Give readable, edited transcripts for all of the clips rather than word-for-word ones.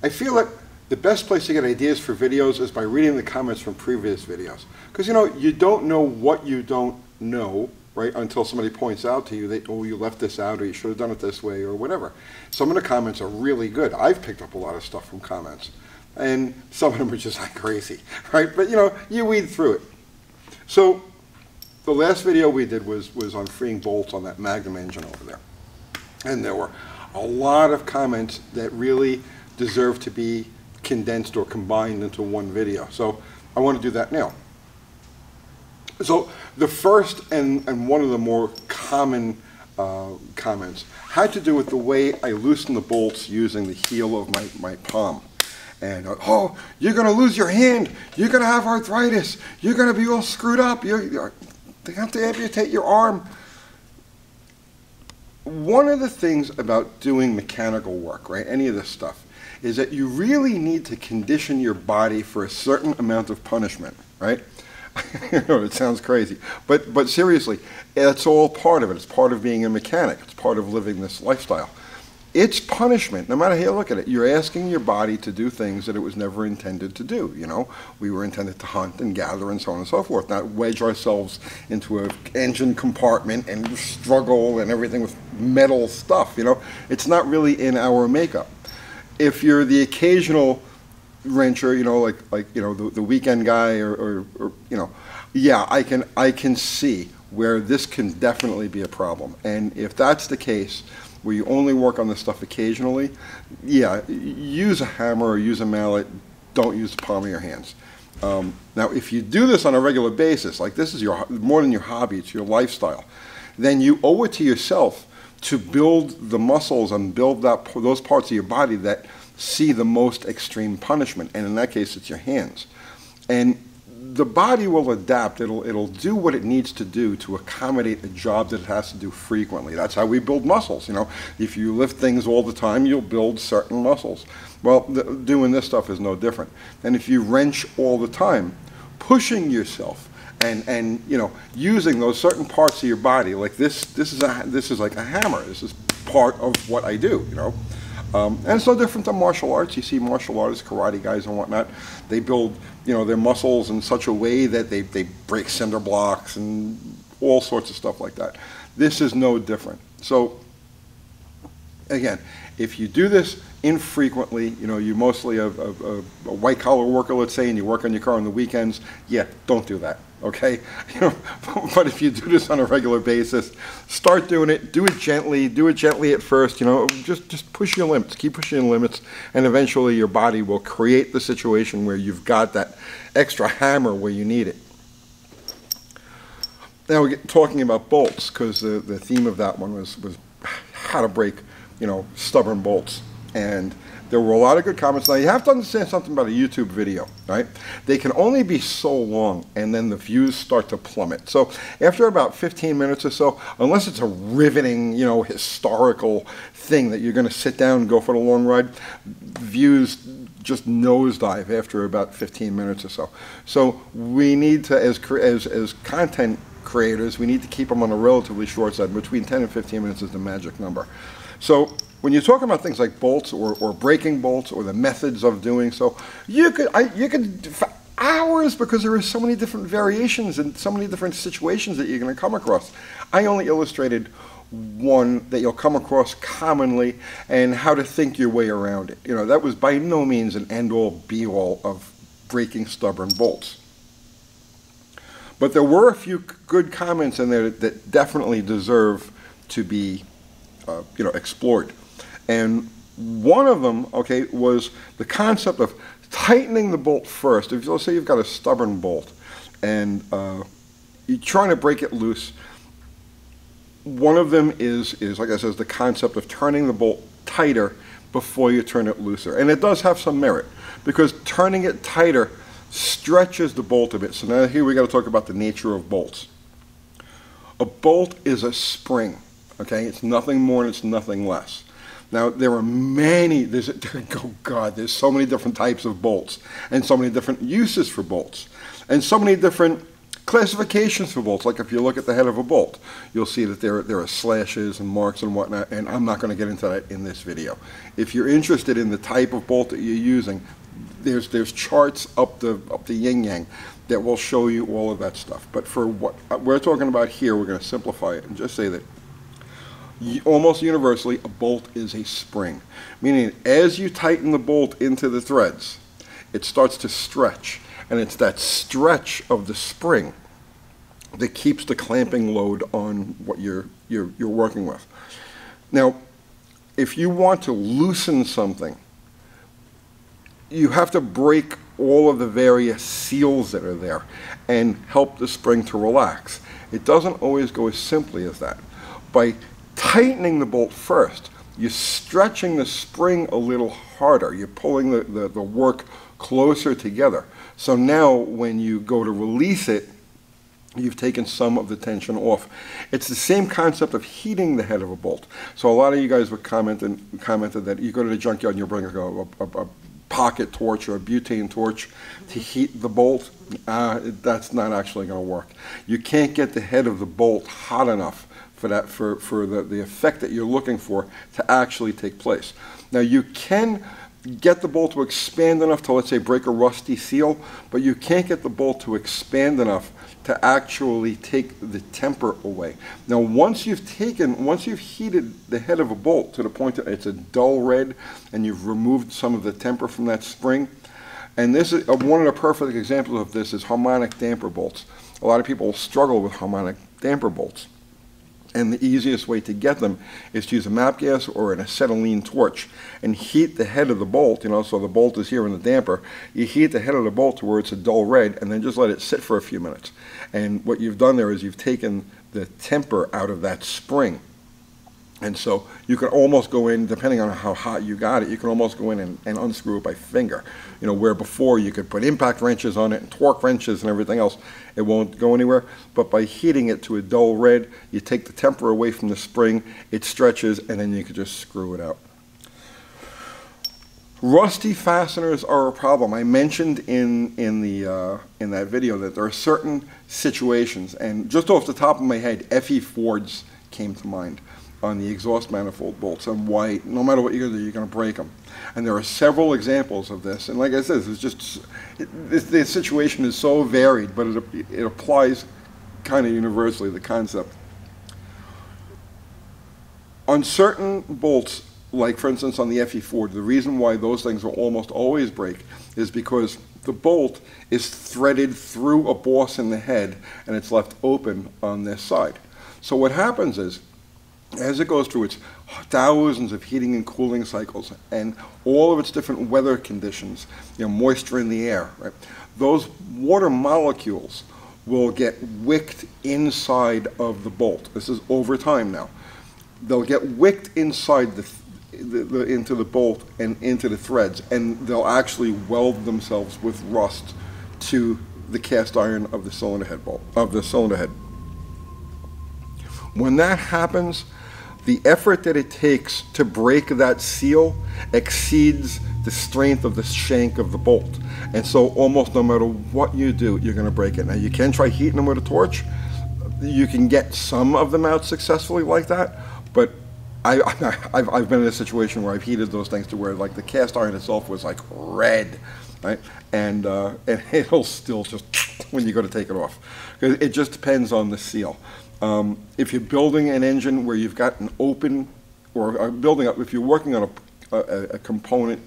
I feel that the best place to get ideas for videos is by reading the comments from previous videos. Because, you know, you don't know what you don't know, right, until somebody points out to you that, oh, you left this out, or you should have done it this way, or whatever. Some of the comments are really good. I've picked up a lot of stuff from comments. And some of them are just like crazy, right? But, you know, you weed through it. So the last video we did was on freeing bolts on that Magnum engine over there. And there were a lot of comments that really deserve to be condensed or combined into one video. So I want to do that now. So the first and one of the more common comments had to do with the way I loosen the bolts using the heel of my palm. And, oh, you're going to lose your hand. You're going to have arthritis. You're going to be all screwed up. They have to amputate your arm. One of the things about doing mechanical work, right, any of this stuff, is that you really need to condition your body for a certain amount of punishment, right? You know, it sounds crazy. But seriously, it's all part of it. It's part of being a mechanic. It's part of living this lifestyle. It's punishment, no matter how you look at it. You're asking your body to do things that it was never intended to do, you know. We were intended to hunt and gather and so on and so forth, not wedge ourselves into an engine compartment and struggle and everything with metal stuff, you know. It's not really in our makeup. If you're the occasional wrencher, you know, like you know, the weekend guy or you know, yeah, I can see where this can definitely be a problem. And if that's the case, where you only work on this stuff occasionally, yeah, use a hammer or use a mallet. Don't use the palm of your hands. Now, if you do this on a regular basis, like this is more than your hobby, it's your lifestyle, then you owe it to yourself to build the muscles and build those parts of your body that see the most extreme punishment, and in that case, it's your hands. And the body will adapt. It'll do what it needs to do to accommodate a job that it has to do frequently. That's how we build muscles. You know, if you lift things all the time, you'll build certain muscles. Well, doing this stuff is no different. And if you wrench all the time, pushing yourself and you know, using those certain parts of your body, like this is like a hammer. This is part of what I do. You know. And it's no different than martial arts. You see martial artists, karate guys and whatnot, they build, you know, their muscles in such a way that they break cinder blocks and all sorts of stuff like that. This is no different. So, again, if you do this infrequently, you know, you're mostly a white-collar worker, let's say, and you work on your car on the weekends, yeah, don't do that. Okay, you know, but if you do this on a regular basis, start doing it. Do it gently. Do it gently at first. You know, just push your limits. Keep pushing your limits, and eventually your body will create the situation where you've got that extra hammer where you need it. Now we're talking about bolts, because the theme of that one was how to break, you know, stubborn bolts. And there were a lot of good comments. Now, you have to understand something about a YouTube video, right? They can only be so long, and then the views start to plummet. So after about 15 minutes or so, unless it's a riveting, you know, historical thing that you're going to sit down and go for the long ride, views just nosedive after about 15 minutes or so. So we need to, as content creators, we need to keep them on a relatively short side. Between 10 and 15 minutes is the magic number. So when you're talking about things like bolts or breaking bolts or the methods of doing so, you could for hours, because there are so many different variations and so many different situations that you're going to come across. I only illustrated one that you'll come across commonly and how to think your way around it. You know, that was by no means an end-all, be-all of breaking stubborn bolts. But there were a few good comments in there that definitely deserve to be you know, explored. And one of them, okay, was the concept of tightening the bolt first. If let's say you've got a stubborn bolt and you're trying to break it loose, one of them is like I said, the concept of turning the bolt tighter before you turn it looser. And it does have some merit, because turning it tighter stretches the bolt a bit. So now here we got to talk about the nature of bolts. A bolt is a spring. Okay, it's nothing more and it's nothing less. Now, there are many, oh God, there's so many different types of bolts and so many different uses for bolts and so many different classifications for bolts. Like if you look at the head of a bolt, you'll see that there are slashes and marks and whatnot, and I'm not going to get into that in this video. If you're interested in the type of bolt that you're using, there's charts up the yin-yang that will show you all of that stuff. But for what we're talking about here, we're going to simplify it and just say that almost universally, a bolt is a spring, meaning as you tighten the bolt into the threads, it starts to stretch, and it's that stretch of the spring that keeps the clamping load on what you're working with. Now, if you want to loosen something, you have to break all of the various seals that are there and help the spring to relax. It doesn't always go as simply as that. By tightening the bolt first, you're stretching the spring a little harder. You're pulling the work closer together. So now when you go to release it, you've taken some of the tension off. It's the same concept of heating the head of a bolt. So a lot of you guys would commented that you go to the junkyard and you bring a pocket torch or a butane torch to heat the bolt. That's not actually going to work. You can't get the head of the bolt hot enough for the effect that you're looking for to actually take place. Now you can get the bolt to expand enough to, let's say, break a rusty seal, but you can't get the bolt to expand enough to actually take the temper away. Now once you've heated the head of a bolt to the point that it's a dull red and you've removed some of the temper from that spring, and this is one of the perfect examples of this is harmonic damper bolts. A lot of people struggle with harmonic damper bolts. And the easiest way to get them is to use a MAPP gas or an acetylene torch and heat the head of the bolt, so the bolt is here in the damper. You heat the head of the bolt to where it's a dull red and then just let it sit for a few minutes. And what you've done there is you've taken the temper out of that spring. And so you can almost go in, depending on how hot you got it, you can almost go in and unscrew it by finger. Where before you could put impact wrenches on it and torque wrenches and everything else, it won't go anywhere. But by heating it to a dull red, you take the temper away from the spring, it stretches, and then you can just screw it out. Rusty fasteners are a problem. I mentioned in that video that there are certain situations, and just off the top of my head, F.E. Fords came to mind on the exhaust manifold bolts, and why no matter what you're going to do, you're going to break them. And there are several examples of this. And like I said, the situation is so varied, but it applies kind of universally, the concept. On certain bolts, like for instance on the F.E. Ford, the reason why those things will almost always break is because the bolt is threaded through a boss in the head and it's left open on this side. So what happens is, as it goes through its thousands of heating and cooling cycles and all of its different weather conditions, moisture in the air, right? Those water molecules will get wicked inside of the bolt. This is over time now. They'll get wicked inside into the bolt and into the threads, and they'll actually weld themselves with rust to the cast iron of the cylinder head bolt, of the cylinder head. When that happens, the effort that it takes to break that seal exceeds the strength of the shank of the bolt. And so almost no matter what you do, you're going to break it. Now you can try heating them with a torch. You can get some of them out successfully like that, but I've been in a situation where I've heated those things to where like the cast iron itself was like red, right? And it'll still just, when you go to take it off. It just depends on the seal. If you're building an engine where you've got an open, or building up, if you're working on a component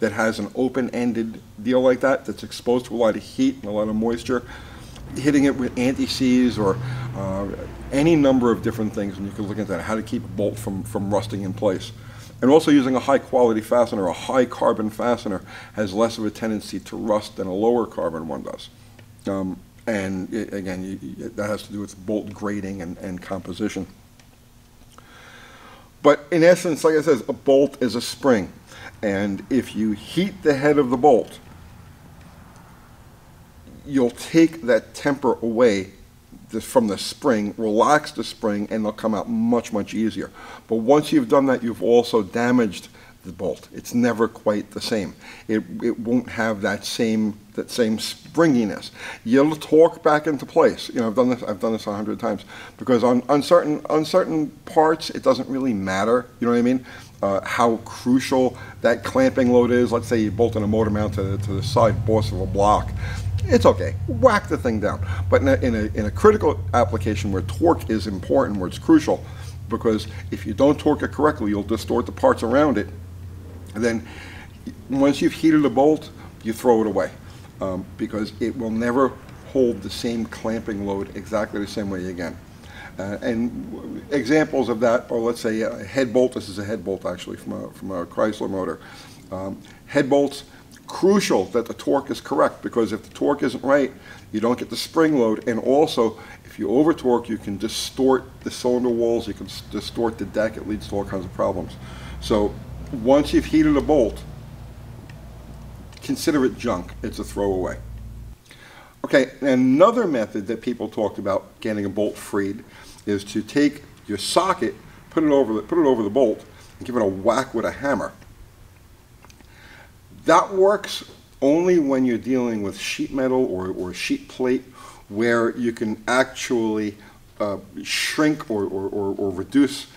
that has an open-ended deal like that, that's exposed to a lot of heat and a lot of moisture, hitting it with anti-seize or any number of different things, and you can look at that, how to keep a bolt from rusting in place. And also using a high-quality fastener, a high-carbon fastener has less of a tendency to rust than a lower-carbon one does. And again, that has to do with bolt grading and composition. But in essence, like I said, a bolt is a spring. And if you heat the head of the bolt, you'll take that temper away from the spring, relax the spring, and they'll come out much, much easier. But once you've done that, you've also damaged the bolt. It's never quite the same. It won't have that same springiness. You'll torque back into place. You know, I've done this 100 times, because on certain parts it doesn't really matter. You know what I mean? How crucial that clamping load is. Let's say you bolt in a motor mount to the side boss of a block. It's okay. Whack the thing down. But in a critical application where torque is important, where it's crucial, because if you don't torque it correctly, you'll distort the parts around it. And then once you've heated a bolt, you throw it away, because it will never hold the same clamping load exactly the same way again. And examples of that are, let's say, a head bolt. This is a head bolt actually from a Chrysler motor. Head bolts, crucial that the torque is correct, because if the torque isn't right, you don't get the spring load. And also, if you over torque, you can distort the cylinder walls, you can distort the deck. It leads to all kinds of problems. So once you've heated a bolt, consider it junk. It's a throwaway. Okay, another method that people talked about getting a bolt freed is to take your socket, put it over the bolt, and give it a whack with a hammer. That works only when you're dealing with sheet metal or sheet plate, where you can actually shrink or reduce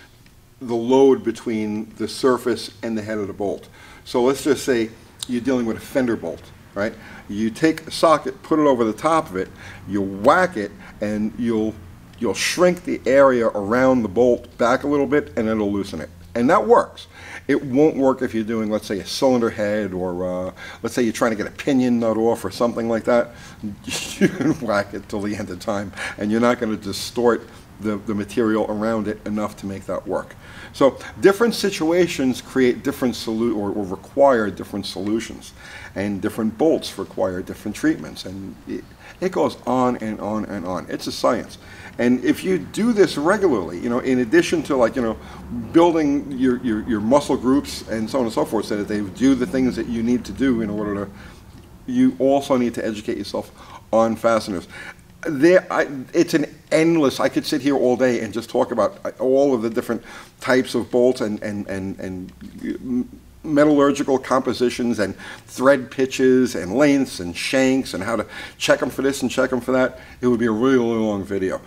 the load between the surface and the head of the bolt. So let's just say you're dealing with a fender bolt, right? You take a socket, put it over the top of it, you whack it, and you'll shrink the area around the bolt back a little bit, and it'll loosen it. And that works. It won't work if you're doing, let's say, a cylinder head, or let's say you're trying to get a pinion nut off or something like that. You can whack it till the end of time, and you're not going to distort the material around it enough to make that work. So different situations create different or require different solutions, and different bolts require different treatments, and it goes on and on and on. It's a science. And if you do this regularly, you know, in addition to, like, you know, building your muscle groups and so on and so forth, so that they do the things that you need to do in order to, you also need to educate yourself on fasteners. It's an endless, I could sit here all day and just talk about all of the different types of bolts and metallurgical compositions and thread pitches and lengths and shanks and how to check them for this and check them for that. It would be a really, really long video.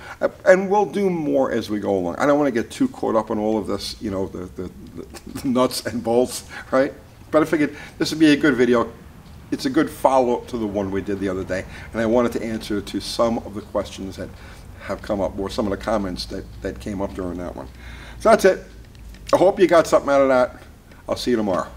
And we'll do more as we go along. I don't want to get too caught up on all of this, you know, the nuts and bolts, right? But I figured this would be a good video. It's a good follow-up to the one we did the other day, and I wanted to answer to some of the questions that have come up, or some of the comments that came up during that one. So that's it. I hope you got something out of that. I'll see you tomorrow.